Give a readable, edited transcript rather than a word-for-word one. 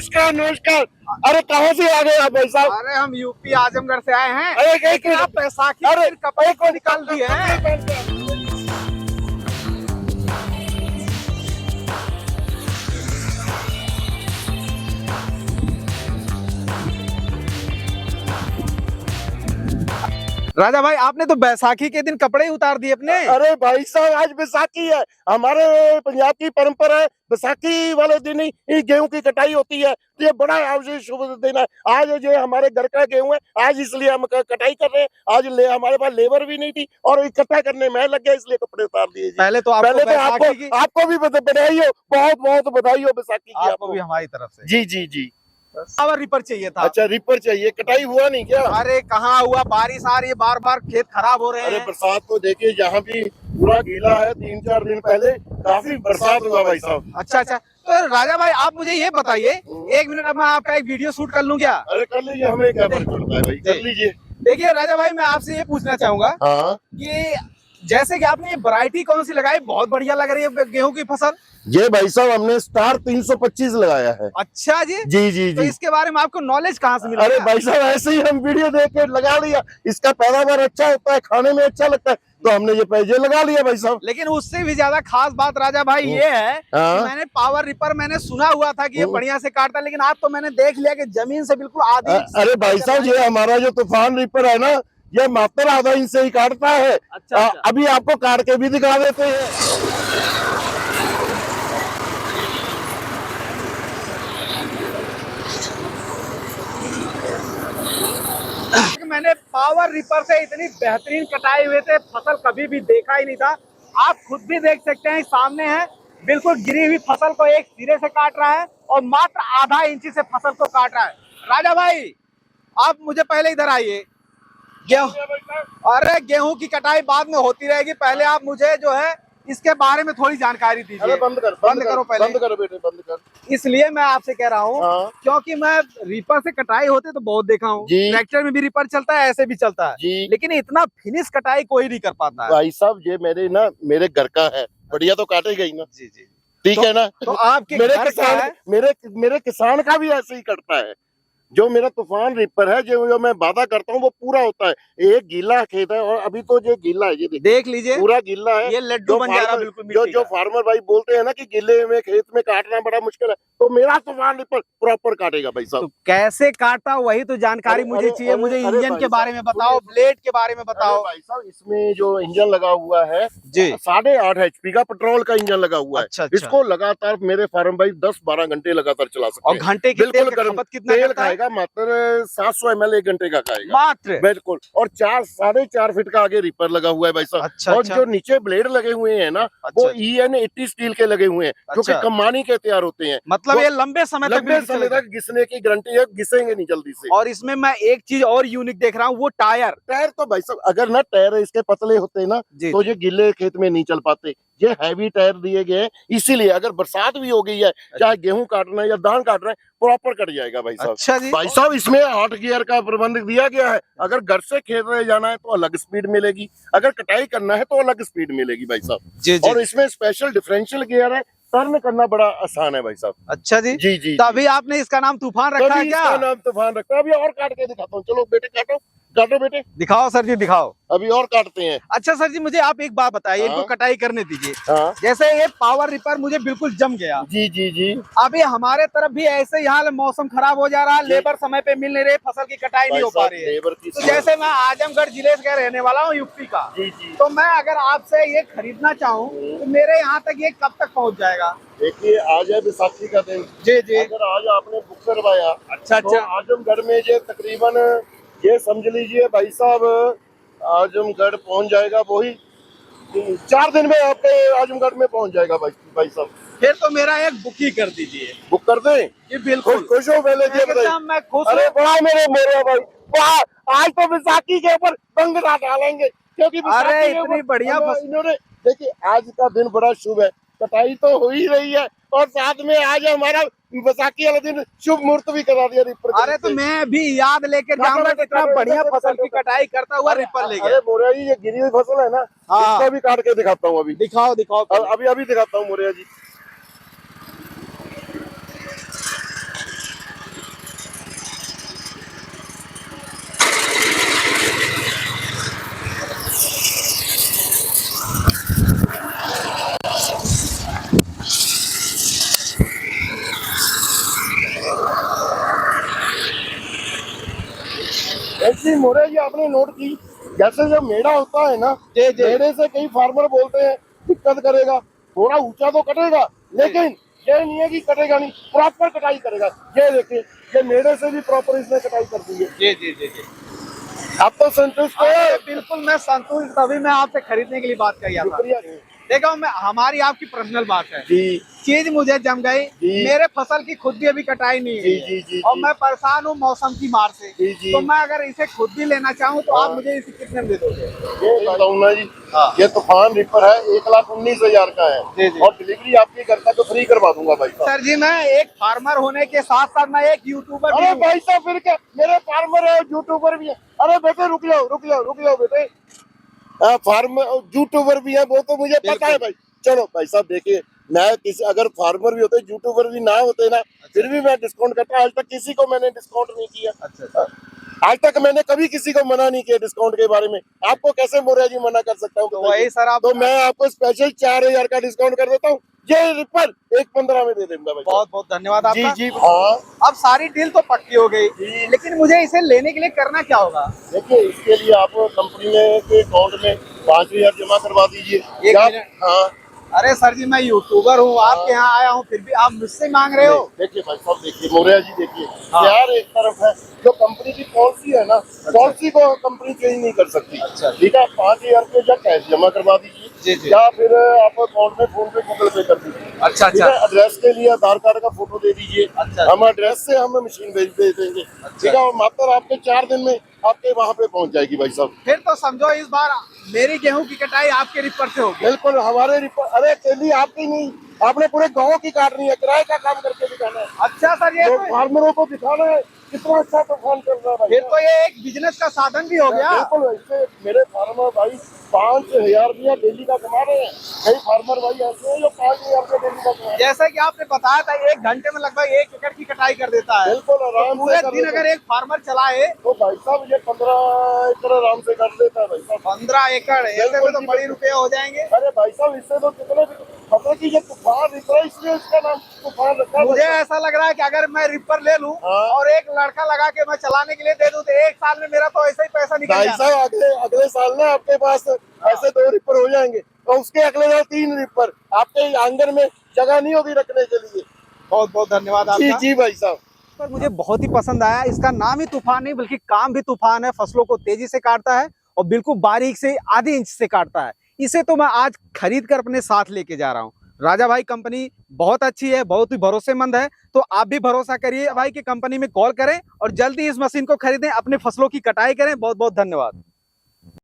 नमस्कार नमस्कार। अरे कहाँ से आ गए आप भाई साहब? अरे हम यूपी आजमगढ़ से आए हैं। अरे लेकिन आप बैसाखी के दिन कपड़े को निकाल दिए हैं। राजा भाई, आपने तो बैसाखी के दिन कपड़े ही उतार दिए अपने। अरे भाई साहब, आज बैसाखी है। हमारे पंजाब की परंपरा है, बैसाखी वाले दिन ही गेहूं की कटाई होती है। तो ये बड़ा आज शुभ दिन है। आज जो हमारे घर का गेहूं है, आज इसलिए हम कटाई कर रहे हैं। आज हमारे पास लेबर भी नहीं थी और इकट्ठा करने में लग गया, इसलिए कपड़े उतार दिए। पहले तो आपको भी बधाई हो, बहुत बहुत बधाई हो बैसाखी की। आपको भी हमारी तरफ से। जी जी जी। पावर रिपर चाहिए था। अच्छा, रिपर चाहिए। कटाई हुआ नहीं क्या? अरे कहाँ हुआ, बारिश आ रही है, बार बार खेत खराब हो रहे हैं। अरे बरसात को देखिए, यहाँ भी पूरा गीला है। 3-4 दिन पहले काफी बरसात हुआ भाई साहब। अच्छा अच्छा, तो राजा भाई आप मुझे ये बताइए, 1 मिनट अब मैं आपका एक वीडियो शूट कर लूं क्या? अरे कर लीजिए, हमें क्या फर्क पड़ता है भाई, कर लीजिए। देखिए राजा भाई, मैं आपसे ये पूछना चाहूंगा कि जैसे कि आपने ये वैरायटी कौन सी लगाई, बहुत बढ़िया लग रही है गेहूं की फसल। ये भाई साहब हमने स्टार 325 लगाया है। अच्छा जी जी जी तो जी। इसके बारे में आपको नॉलेज कहाँ से मिला? अरे भाई साहब, ऐसे ही हम वीडियो देख के लगा लिया। इसका पैदावार अच्छा होता है, खाने में अच्छा लगता है, तो हमने ये पैजे लगा लिया भाई साहब। लेकिन उससे भी ज्यादा खास बात राजा भाई ये है कि मैंने पावर रिपर मैंने सुना हुआ था कि ये बढ़िया से काटता है, लेकिन आज तो मैंने देख लिया कि जमीन से बिल्कुल आधी। अरे भाई साहब, ये हमारा जो तूफान रिपर है ना, ये मात्र आधा इंच से ही काटता है। अच्छा। अभी आपको काट के भी दिखा देते हैं। मैंने पावर रिपर से इतनी बेहतरीन कटाई हुए थे, फसल कभी भी देखा ही नहीं था। आप खुद भी देख सकते हैं, सामने है, बिल्कुल गिरी हुई फसल को एक सिरे से काट रहा है और मात्र आधा इंची से फसल को काट रहा है। राजा भाई आप मुझे पहले इधर आइए। अरे गेहूं की कटाई बाद में होती रहेगी, पहले आप मुझे जो है इसके बारे में थोड़ी जानकारी दीजिए। बंद करो पहले, बंद करो बेटे, बंद कर। इसलिए मैं आपसे कह रहा हूँ क्योंकि मैं रिपर से कटाई होते तो बहुत देखा हूँ, ट्रैक्टर में भी रिपर चलता है, ऐसे भी चलता है, लेकिन इतना फिनिश कटाई कोई नहीं कर पाता है। भाई साहब, ये मेरे घर का है, बढ़िया तो काटेगा ही ना। जी जी ठीक है ना। तो आपके मेरे किसान का भी ऐसे ही करता है। जो मेरा तूफान रिपर है, जो मैं वादा करता हूँ वो पूरा होता है। एक गीला खेत है और अभी तो ये गीला है, ये देख लीजिए, पूरा गीला है। ये लड्डू बन जा रहा है बिल्कुल। जो फार्मर भाई बोलते हैं ना कि गीले में खेत में काटना बड़ा मुश्किल है, तो मेरा तूफान रिपर प्रॉपर काटेगा भाई साहब। तो कैसे काटता वही तो जानकारी मुझे चाहिए। मुझे इंजन के बारे में बताओ, ब्लेड के बारे में बताओ। भाई साहब, इसमें जो इंजन लगा हुआ है 8.5 HP का पेट्रोल का इंजन लगा हुआ है। अच्छा। इसको लगातार मेरे फार्म भाई 10-12 घंटे लगातार चला सकते हैं। और घंटे की तेल खपत कितना खाएगा? मात्र 700 ml 1 घंटे का खाएगा मात्र, बिल्कुल। और 4-4.5 फीट का आगे रिपर लगा हुआ है भाई साहब। अच्छा, और जो नीचे ब्लेड लगे हुए हैं ना, वो EN80 स्टील के लगे हुए हैं, जो कि कमानी के तैयार होते हैं। मतलब ये लंबे समय तक घिसने की गारंटी है, घिसेंगे नहीं जल्दी से। और इसमें मैं एक चीज और यूनिक देख रहा हूँ, वो टायर तो भाई साहब, अगर ना टायर इसके पतले होते ना तो ये गिले खेत में नहीं चल पाते। ये हैवी टायर दिए गए हैं, इसीलिए अगर बरसात भी हो गई है, चाहे गेहूं काटना है या धान काटना है, प्रॉपर कट जाएगा भाई साहब। अच्छा जी। भाई साहब, इसमें 8 गियर का प्रबंध दिया गया है। अगर घर से खेत में जाना है तो अलग स्पीड मिलेगी, अगर कटाई करना है तो अलग स्पीड मिलेगी भाई साहब। और इसमें स्पेशल डिफरेंशियल गियर है, टर्न करना बड़ा आसान है भाई साहब। अच्छा जी जी जी। तभी आपने इसका नाम तूफान रखा है क्या? इसका नाम तूफान रखा है। अभी और काट के दिखाता हूँ, चलो बेटे काटो काटो बेटे। दिखाओ सर जी, दिखाओ। अभी और काटते हैं। अच्छा सर जी, मुझे आप एक बात बताइए, इनको कटाई करने दीजिए। जैसे ये पावर रिपर मुझे बिल्कुल जम गया। जी जी जी। अभी हमारे तरफ भी ऐसे यहाँ मौसम खराब हो जा रहा है, लेबर समय पे मिल नहीं रहे, फसल की कटाई नहीं हो पा रही है। तो जैसे मैं आजमगढ़ जिले से रहने वाला हूँ, यूपी का, तो मैं अगर आपसे ये खरीदना चाहूँ तो मेरे यहाँ तक ये कब तक पहुँच जाएगा? देखिए, आज है बैसाखी का दिन। जी जी। अगर आज आपने बुक करवाया, अच्छा, आजमगढ़ में ये तकरीबन ये समझ लीजिए भाई साहब, आजमगढ़ पहुंच जाएगा वही 4 दिन में आपके आजमगढ़ में पहुंच जाएगा भाई साहब। फिर तो मेरा एक बुक ही कर दीजिए। बुक कर दें? जी बिल्कुल। खुश हो पहले जी बताइए। मैं खुश। अरे बड़ा मेरे भाई, आज तो बैसाखी के ऊपर बंग डालेंगे, क्योंकि अरे इतनी बढ़िया इन्होंने, देखिए आज का दिन बड़ा शुभ है, कटाई तो हो ही रही है और साथ में आज हमारा बैसाखी वाले दिन शुभ मुहूर्त भी करा दिया रिपर। अरे तो मैं भी याद लेके जाऊंगा, कितना बढ़िया फसल की कटाई करता हुआ रिपर लेके। अरे मोरिया जी, ये गिरी हुई फसल है ना, इसको भी काट के दिखाता हूँ। अभी दिखाओ दिखाओ, अभी दिखाता हूँ मोरिया जी। चीज मोरे जी आपने नोट की, जैसे जो मेड़ा होता है ना, जी, जी। मेड़े से कई फार्मर बोलते हैं दिक्कत करेगा, थोड़ा ऊंचा तो कटेगा, लेकिन ये नहीं है कि कटेगा नहीं, प्रॉपर कटाई करेगा। ये देखिए, ये मेड़े से भी प्रॉपर इसने कटाई कर दी है। जी जी जी जी। आप तो संतुष्ट अरे है? बिल्कुल मैं संतुष्ट, तभी मैं आपसे खरीदने के लिए बात किया था। शुक्रिया देखो मैं, हमारी आपकी पर्सनल बात है, जी चीज मुझे जम गई, जी। मेरे फसल की खुद भी अभी कटाई नहीं हुई जी, है जी, जी, और जी। मैं परेशान हूँ मौसम की मार से। जी, जी। तो मैं अगर इसे खुद भी लेना चाहूँ तो आप हाँ। मुझे इसे कितने में दे दोगे? ये बताऊँ ना जी, हाँ। ये तूफान रिपर है, 1,19,000 का है। जी, जी। और डिलीवरी आपकी घर तक तो फ्री करवा दूंगा भाई साहब। सर जी, मैं एक फार्मर होने के साथ साथ मैं एक यूट्यूबर भी अरे हूँ। भाई साहब फिर क्या, मेरे फार्मर है, यूट्यूबर भी है। अरे बेटे रुक जाओ बेटे, फार्मर यूट्यूबर भी है, वो तो मुझे पता है भाई। चलो भाई साहब देखिए, मैं किसी अगर फार्मर भी होते, यूट्यूबर भी ना होते ना, फिर भी मैं डिस्काउंट करता। आज तक किसी को मैंने डिस्काउंट नहीं किया। अच्छा। आज तक मैंने कभी किसी को मना नहीं किया डिस्काउंट के बारे में। आपको कैसे मोरिया जी मना कर सकता हूँ? तो वही सर आप, तो मैं आपको स्पेशल 4,000 का डिस्काउंट कर देता हूँ। ये रिपर 1,15 में दे दूंगा भाई। बहुत बहुत धन्यवाद आपका। जी जी हाँ। अब सारी डील तो पक्की हो गई, जी। लेकिन मुझे इसे लेने के लिए करना क्या होगा? देखिए, इसके लिए आप कंपनी में के अकाउंट में 5,000 जमा करवा दीजिए। एक या- मिनट। हाँ अरे सर जी, मैं यूट्यूबर हूँ, आपके यहाँ आया हूँ, फिर भी आप मुझसे मांग रहे हो? देखिए भाई साहब, देखिए मोरिया जी, देखिए हाँ। यार, एक तरफ है जो कंपनी की पॉलिसी है ना, पॉलिसी को कंपनी चेंज नहीं कर सकती। अच्छा। ठीक है, 5,000 रुपये या कैश जमा करवा दीजिए, जी, जी। या फिर आप अकाउंट में फोन पे गूगल पे कर दीजिए। अच्छा ठीक है, एड्रेस के लिए आधार कार्ड का फोटो दे दीजिए। अच्छा। हम एड्रेस से हम मशीन भेज देंगे। ठीक है, और मात्र आपके 4 दिन में आपके वहाँ पे पहुँच जाएगी भाई साहब। फिर तो समझो इस बार मेरी गेहूं की कटाई आपके रिपर से होगी। बिल्कुल हमारे अरे केली आपकी नहीं, आपने पूरे गाँव की काटनी है, किराए का काम करके दिखाना है। अच्छा सर, ये तो तो फार्मरों को दिखाना है कितना अच्छा तूफान चल रहा है भाई। फिर तो ये एक बिजनेस का साधन भी हो गया। बिल्कुल, इससे मेरे फार्मर भाई 5,000 रुपया डेली का कमा रहे हैं। कई फार्मर भाई ऐसे हैं जो 5,000 रुपया डेली का कमा रहे हैं। जैसे कि आपने बताया था 1 घंटे में लगभग 1 एकड़ की कटाई कर देता है। बिल्कुल आराम तो पूरे से दिन अगर एक फार्मर चलाए तो भाई साहब ये 15 एकड़ आराम से कर देता है भाई साहब। 15 एकड़, ऐसे में तो बड़े रुपए हो जाएंगे। अरे भाई साहब, इससे तो कितने पता की ये तूफान रिपर, इसलिए इसका नाम तूफान रखा है। मुझे ऐसा लग रहा है कि अगर मैं रिपर ले लूं हाँ। और एक लड़का लगा के मैं चलाने के लिए दे दूं तो 1 साल में मेरा तो ऐसा ही पैसा निकल भाई जाएगा। साहब अगले साल ना आपके पास ऐसे 2 रिपर हो जाएंगे, और उसके अगले साल 3 रिपर। आपके आंगन में जगह नहीं होगी रखने के लिए। बहुत बहुत धन्यवाद जी आपका। जी भाई साहब। पर मुझे बहुत ही पसंद आया। इसका नाम ही तूफान नहीं बल्कि काम भी तूफान है। फसलों को तेजी से काटता है और बिल्कुल बारीक से आधे इंच से काटता है। इसे तो मैं आज खरीद कर अपने साथ लेके जा रहा हूँ। राजा भाई कंपनी बहुत अच्छी है, बहुत ही भरोसेमंद है। तो आप भी भरोसा करिए भाई की कंपनी में कॉल करें और जल्दी इस मशीन को खरीदें, अपने फसलों की कटाई करें। बहुत बहुत धन्यवाद।